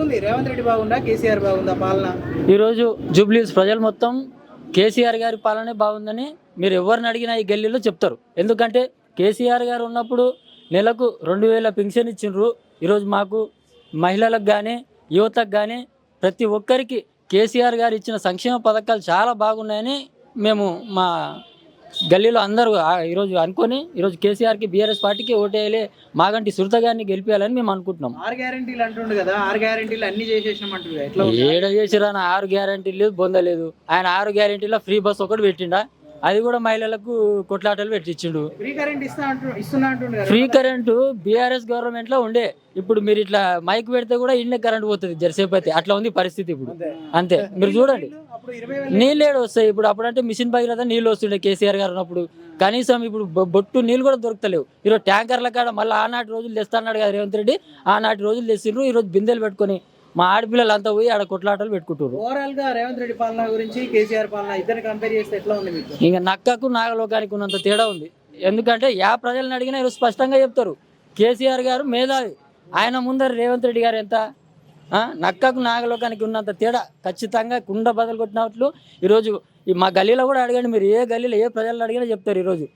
ఎట్లుంది? రేవంత్ రెడ్డి బాగుందా, కేసీఆర్ బాగుందా పాలన? ఈరోజు జూబ్లీస్ ప్రజలు మొత్తం కేసీఆర్ గారి పాలనే బాగుందని మీరు ఎవరిని అడిగినా ఈ గల్లీలో చెప్తారు. ఎందుకంటే కేసీఆర్ గారు ఉన్నప్పుడు నెలకు 2000 పెన్షన్ ఇచ్చిండ్రు. ఈరోజు మాకు మహిళలకు కానీ యువతకు కానీ ప్రతి ఒక్కరికి కేసీఆర్ గారు ఇచ్చిన సంక్షేమ పథకాలు చాలా బాగున్నాయని మేము మా గల్లీలో అందరూ ఈరోజు అనుకొని ఈరోజు కేసీఆర్కి బీఆర్ఎస్ పార్టీకి ఓటేయాలి, మాగంటి సునీత గారిని గెలిపేయాలని మేము అనుకుంటున్నాం. 6 గ్యారెంటీలు అంటుండు కదా, 6 గ్యారెంటీలు అన్ని చేసేసినాం అంటారు. ఎట్లా ఏడ చేసిరా? 6 గ్యారెంటీలు పొందలేదు. ఆయన 6 గ్యారెంటీలో ఫ్రీ బస్ ఒకటి పెట్టిండా, అది కూడా మహిళలకు కొట్లాటలు పెట్టించిండు. ఫ్రీ కరెంట్ ఇస్తున్నా అంటుండు కదా. ఫ్రీ కరెంటు బీఆర్ఎస్ గవర్నమెంట్ లో ఉండే, ఇప్పుడు మీరు ఇట్లా మైక్ పెడితే కూడా ఇండే కరెంట్ పోతుంది జరసేపు అయితే. అట్లా ఉంది పరిస్థితి ఇప్పుడు. అంతే, మీరు చూడండి. అప్పుడు 20,000 నీళ్ళు ఏడు వస్తాయి ఇప్పుడు. అప్పుడంటే మిషన్ భగీరథ నీళ్ళు వస్తుండే కేసీఆర్ గారు ఉన్నప్పుడు. కనీసం ఇప్పుడు బొట్టు నీళ్ళు కూడా దొరుకుతలేవు. ఈరోజు ట్యాంకర్ల కాడ మళ్ళీ ఆనాటి రోజులు తెస్తాన్నాడు కదా రేవంత్ రెడ్డి, ఆనాటి రోజులు తెచ్చిండ్రు. ఈరోజు బిందెలు పెట్టుకొని మా ఆడపిల్లలు అంతా పోయి ఆడ కొట్లాటలు పెట్టుకుంటారు. ఓవరాల్ గా రేవంత్ రెడ్డి పాలన గురించి, కేసీఆర్ పాలన ఇద్దరిని కంపేర్ చేస్తే ఎట్లా ఉంది మీకు? ఇంకా నక్కకు నాగలోకానికి ఉన్నంత తేడా ఉంది. ఎందుకంటే ప్రజలను అడిగినా ఈరోజు స్పష్టంగా చెప్తారు, కేసీఆర్ గారు మేధావి, ఆయన ముందర రేవంత్ రెడ్డి గారు ఎంత. నక్కకు నాగలోకానికి ఉన్నంత తేడా ఖచ్చితంగా కుండ బదులు కొట్టినట్లు ఈరోజు మా గల్లీలో కూడా అడగండి మీరు, ఏ గల్లీలో ఏ ప్రజలను అడిగినా చెప్తారు ఈరోజు